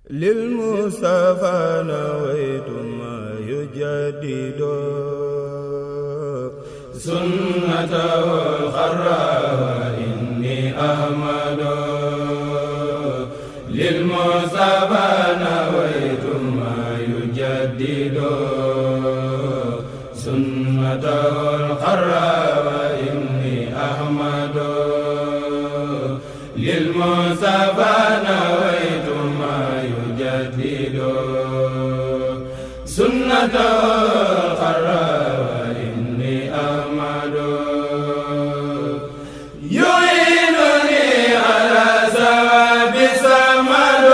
للمصطفى نويت ما يجدد سنته الخرى وإني أحمد للمصطفى نويت ما يجدد سنته الخرى وإني أحمد للمصطفى نويت ما يجدد سنته الخرى وإني أحمد يعينني على ثواب السمد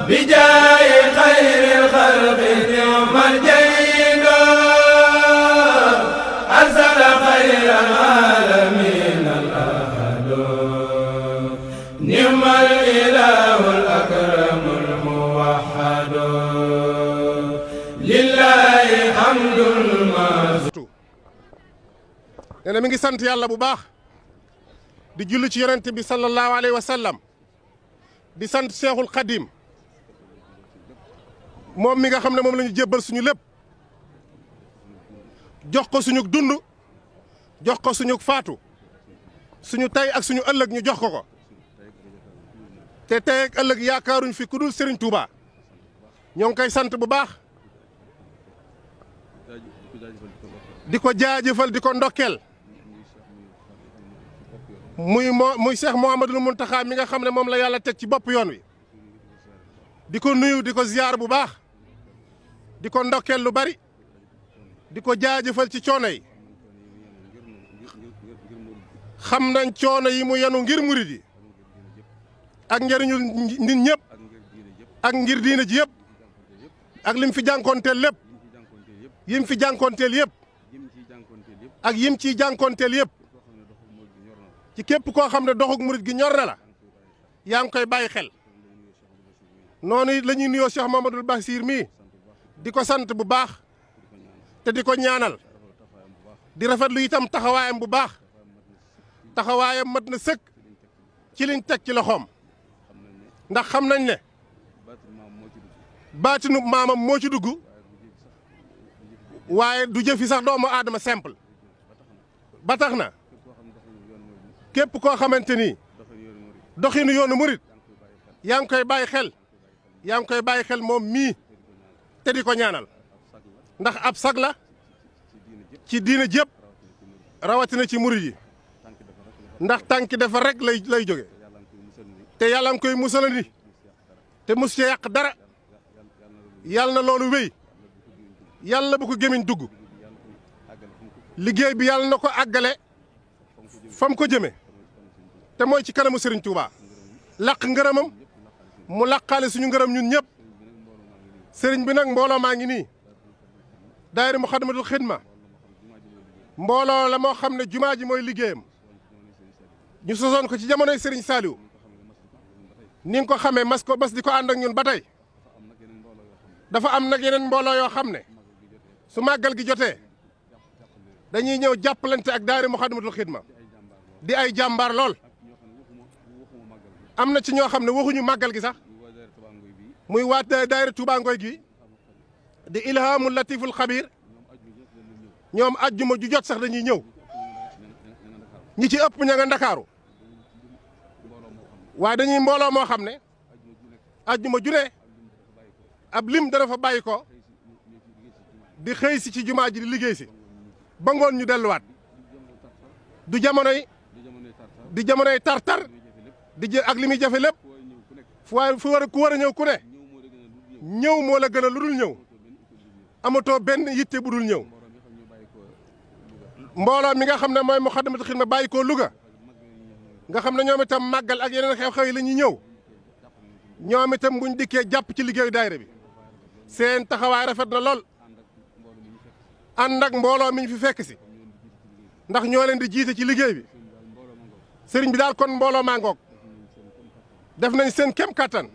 بجاه خير الخلق يوم الجيد أرسل خير العالمين الأحد نعم الإله الأكرم الموحد لله حمد المازو nee na mi ngi sant yàlla bu baax di julli ci yonent bi sallallahu alayhi wa sallam di sant Cheikhul Khadim moom mi nga xam ne moom la ñu jébbal suñu lépp jox ko suñu dund jox ko suñu faatu suñu tay ak suñu ëllëg ñu jox ko ko te tey ak ëllëg yaakaaruñ fi ku dul Serigne Touba ñoo ngi koy sant bu baax di ko jaajëfal di ko ndokkeel muy Cheikh Mouhamadoul Mountakha mi nga xam ne moom la yàlla teg ci bopp yoon wi di ko nuyu di ko ziyaar bu baax di ko ndokkeel lu bari di ko jaajëfal ci coono yi xam nañ coono yi mu yenu ngir murid yi ak njëriñu nit ñëpp ak ngir diina ji yëpp ak lim fi jànkoonteel lépp yim fi jànkoonteel yëpp ak yim ciy jànkoonteel yëpp ci képp koo xam ne doxug murid gi ñor na la yaa ngi koy bàyyi xel noonu it la ñuy nuyoo Cheikh Mamadou Bassir mii di ko sant bu baax te di ko ñaanal di rafetlu itam taxawaayam bu baax taxawaayam mat na sëkk ci liñ teg ci loxoom ndax xam nañ ne baatinu maamam moo ci dugg waaye du jëfi sax doomu aadama simple ba tax na képp koo xamante ni doxinu yoonu murit yaa ngi koy bàyyi xel yaa ngi koy bàyyi xel moom mii te di ko ñaanal ndax ab sag la ci diina jëpp rawatina ci murit yi ndax tànki dafa rek lay jóge te yàlla nga koy musalandi te mus ci yàq dara yàlla na loolu wéy yàlla bu ko gémiñ dugg liggéey bi yàlla na ko àggale fam ko jëme te mooy ci kanamu Serigne Touba laq ngërëmam mu laqaale suñu ngërëm ñun ñëpp Serigne bi nag mbooloo maa ngi nii daayira Muxaddamatul Xidma mbooloo la moo xam ne jumaa ji mooy liggéeyam ñu sosoon ko ci jamonoy Serigne Saliou ni nga ko xamee mas di ko ànd ak ñun ba tey dafa am nag yeneen mbooloo yoo xam ne su màggal gi jotee dañuy ñëw jàppalante ak daayira Muxaddamatul Xidma di ay jàmbaar lool am na ci ñoo xam ne waxuñu màggal gi sax muy waa daayira Touba Ngoy gi di ilhaamul latiful xabiir ñoom ajjuma ju jot sax dañuy ñëw ñi ci ëpp ña nga ndakaaru waaye dañuy mbooloo moo xam ne ajjuma ju ne ab lim dana fa bàyyi ko di xëy si ci jumaa ji di liggéey si ba ngoon ñu delluwaat du jamonoy di jamonoy tar-tar di ak li muy jafe lépp fu ku war a ñëw ku ne ñëw moo la gën a lu dul ñëw amatoo benn yitte bu dul ñëw mbooloo mi nga xam ne mooy Muxaddamatul Xidma bàyyi koo Louga nga xam ne ñoom itam màggal ak yeneen xew-xew yi la ñuy ñëw ñoom itam buñ dikkee jàpp ci liggéeyu daayira bi seen taxawaay rafet na lool ànd ak mbooloo mi ñu fi fekk si ndax ñoo leen di jiite ci liggéey bi sëriñ bi daal kon mbooloo maa ngoog def nañ seen kem kattan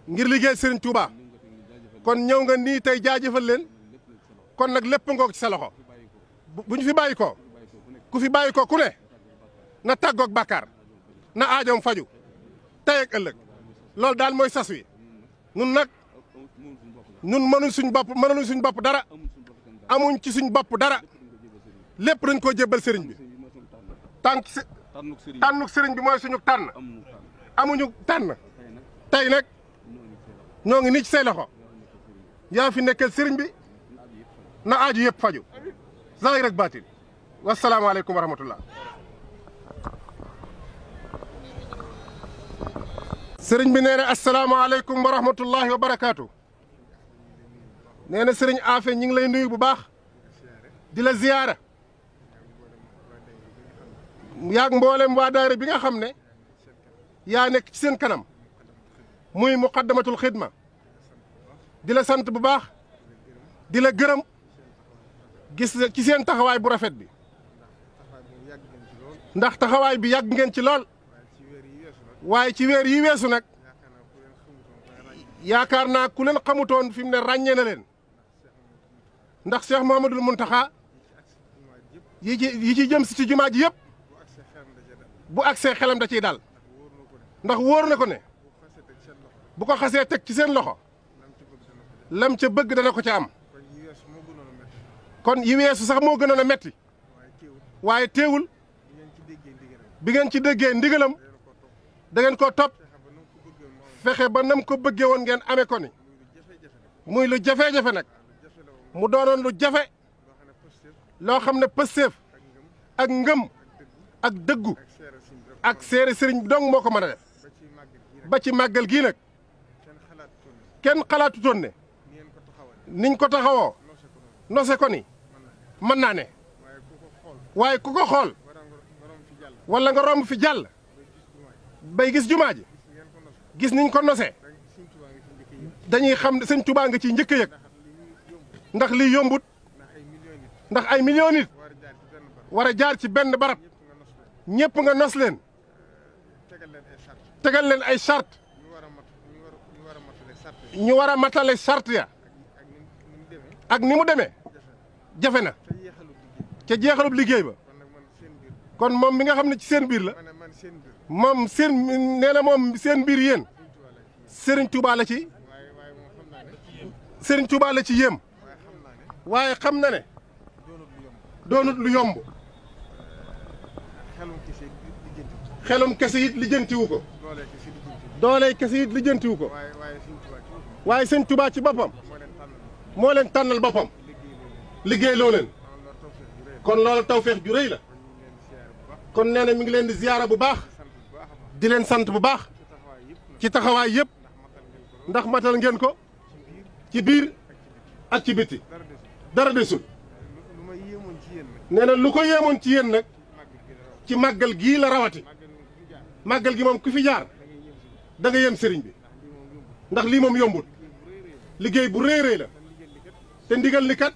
ngir liggéey sëriñ Touba kon ñëw nga nii tey jaajëfal leen kon nag lépp ngoog ci sa loxo bu ñu fi bàyyi ko ku fi bàyyi ko ku ne na tàggoog bàkkaar na aajoom faju tey ak ëllëg loolu daal mooy sas wi nun nag nun mënuñ suñ bopp dara amuñ ci suñ bopp dara lépp dañ koo jébbal sëriñ bi tànnuk sëriñ bi mooy suñu tànn amuñu tànn tey nag ñoo ngi nii ci say loxo yaa fi nekkal sëriñ bi na aaju yëpp faju zaahir ak baatin wasalaamaaleykum wa rahmatullah sëriñ bi nee na asalaamaaleykum wa rahmatullahi wa barakaatu nee na sëriñ Afe ñi ngi lay nuyu bu baax di la ziyaara yaag mboolem waa daara bi nga xam ne yaa nekk ci seen kanam muy muqaddamatul xidma di la sant bu baax di la gërëm gis ci seen taxawaay bu rafet bi ndax taxawaay bi yàgg ngeen ci lool waaye ci weer yi weesu nag yaakaar naa ku leen xamutoon fi mu ne ràññee na leen ndax Cheikh Mouhamadoul Mountakha yi ci jëm si ci jumaa ji yëpp bu agsee xelam da ciy dal ndax wóor na ko ne bu ko xasee teg ci seen loxo lam ca bëgg dana ko ca am kon yi weesu sax moo gënoon a metti waaye teewul bi ngeen ci déggee ndigalam da ngeen koo topp fexe ba nam ko bëggee woon ngeen amee ko ni muy lu jafe-jafe nag mu doonoon lu jafe loo xam ne pëstéef ak ngëm ak dëggu ak seere sëriñ bi dong moo ko mën a def ba ci màggal gii nag kenn xalaatutoon ne niñ ko taxawoo nose ko ni mën naa ne waaye ku ko xool wala nga romb fi jàll bay gis jumaa ji gis niñ ko nosee dañuy xam ne sëñ Tuubaa nga ciy njëkk a yëg ndax lii yombut ndax ay millions nit war a jaar ci benn barab ñëpp nga nos leen tegal leen ay charte ñu war a matale charte ya ak ni mu demee jafe na ca jeexalub liggéey ba kon moom mi nga xam ne ci seen biir la moom seen nee na moom seen biir yéen Serigne Touba la ci Serigne Touba la ci yéem waaye xam na ne doonut lu yomb xelum kese it lijjantiwu ko dooley kese it lijjantiwu ko waaye Serigne Touba ci boppam moo leen tànnal boppam liggéey loo leen kon loolu tawfeex ju rëy la kon nee na mi ngi leen di ziyaara bu baax di leen sant bu baax ci taxawaay yëpp ndax matal ngeen ko ci biir ak ci biti dara desul nee na lu ko yéemoon ci yéen nag ci màggal gii la rawati màggal gi moom ku fi jaar da nga yem sëriñ bi ndax lii moom yombul liggéey bu rëy rëy la te ndigal li kat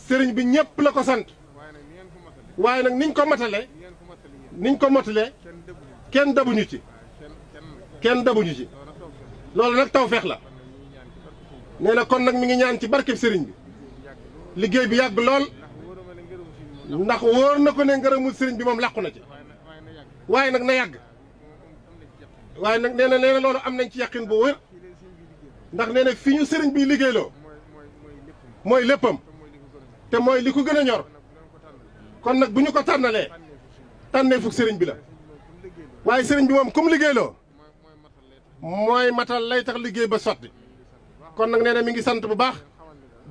sëriñ bi ñëpp la ko sant waaye nag niñ ko motalee kenn dabuñu ci loolu nag tawfeex la nee na kon nag mi ngi ñaan ci barkeb sëriñ bi liggéey bi yàgg lool ndax wóor na ko ne ngërëmul sëriñ bi moom làqu na ci waaye nag na yàgg waaye nag nee na loolu am nañ ci yàqin bu wér ndax nee na fi ñu sëriñ bi liggéeyloo mooy léppam te mooy li ko gën a ñor kon nag bu ñu ko tànnalee tànnee fukk sëriñ bi la waaye sëriñ bi moom comme liggéeyloo mooy matal lay tax liggéey ba sotti kon nag nee na mi ngi sant bu baax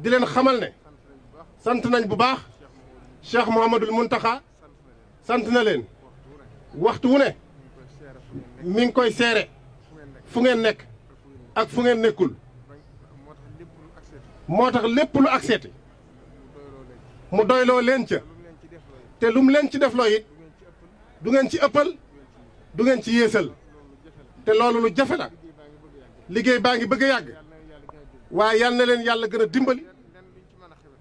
di leen xamal ne sant nañ bu baax Cheikh Mouhamadoul Mountakha sant na leen waxtu wu ne mi ngi koy seere fu ngeen nekk ak fu ngeen nekkul moo tax lépp lu akseeti mu doyloo leen ca te lu mu leen ci defloo it du ngeen ci ëppal du ngeen ci yéesal te loolu lu jafe la liggéey baa ngi bëgg a yàgg waaye yal na leen yàlla gën a dimbali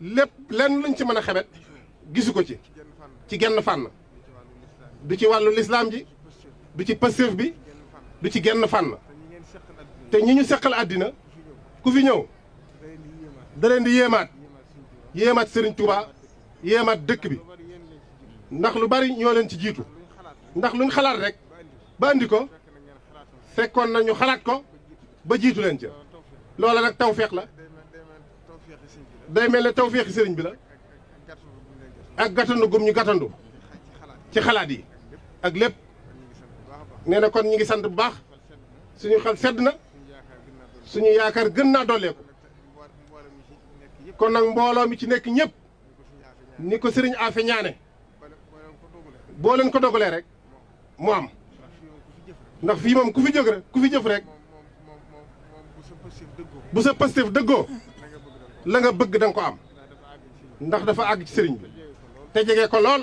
lépp lenn luñ ci mën a xebet gisu ko ci genn fànn du ci wàllu lislaam ji du ci pastéef bi du ci genn fànn te ñi ñu seqal àddina ku fi ñëw da leen di yéemaat Serigne Touba yéemaat dëkk bi ndax lu bari ñoo leen ci jiitu ndax luñ xalaat rek ba andi ko fekkoon na ñu xalaat ko ba jiitu leen ca loola nag tawfeex la day mel ne tawfeexi sëriñ bi la ak gàttandu gum ñu gàttandu ci xalaat yi ak lépp nee na kon ñi ngi sant bu baax suñu xel sedd na suñu yaakaar gën naa dolleeku kon nag mbooloo mi ci nekk ñëpp ni ko sëriñ Afe ñaane boo leen ko dogalee rek mu am ndax fii moom ku fi jóg rek ku fi jëf rek bu sa Pastef dëggoo la nga bëgg da nga ko am ndax dafa àgg ci sëriñ bi te jege ko lool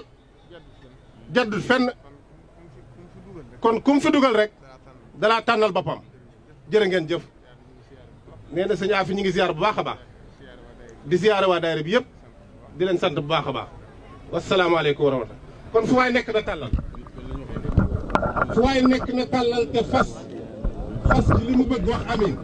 jaddul fenn kon kum fi dugal rek dalaa tànnal boppam jërë ngeen jëf nee na sëñ Afi ñu ngi ziar bu baax a baax di ziare waa daayira bi yëpp di leen sant bu baax a baax wasalaamaaleykum wa rahmatulah kon fu waay nekk na tàllal fu waay nekk na tàllal te fas ci li mu bëgg wax amin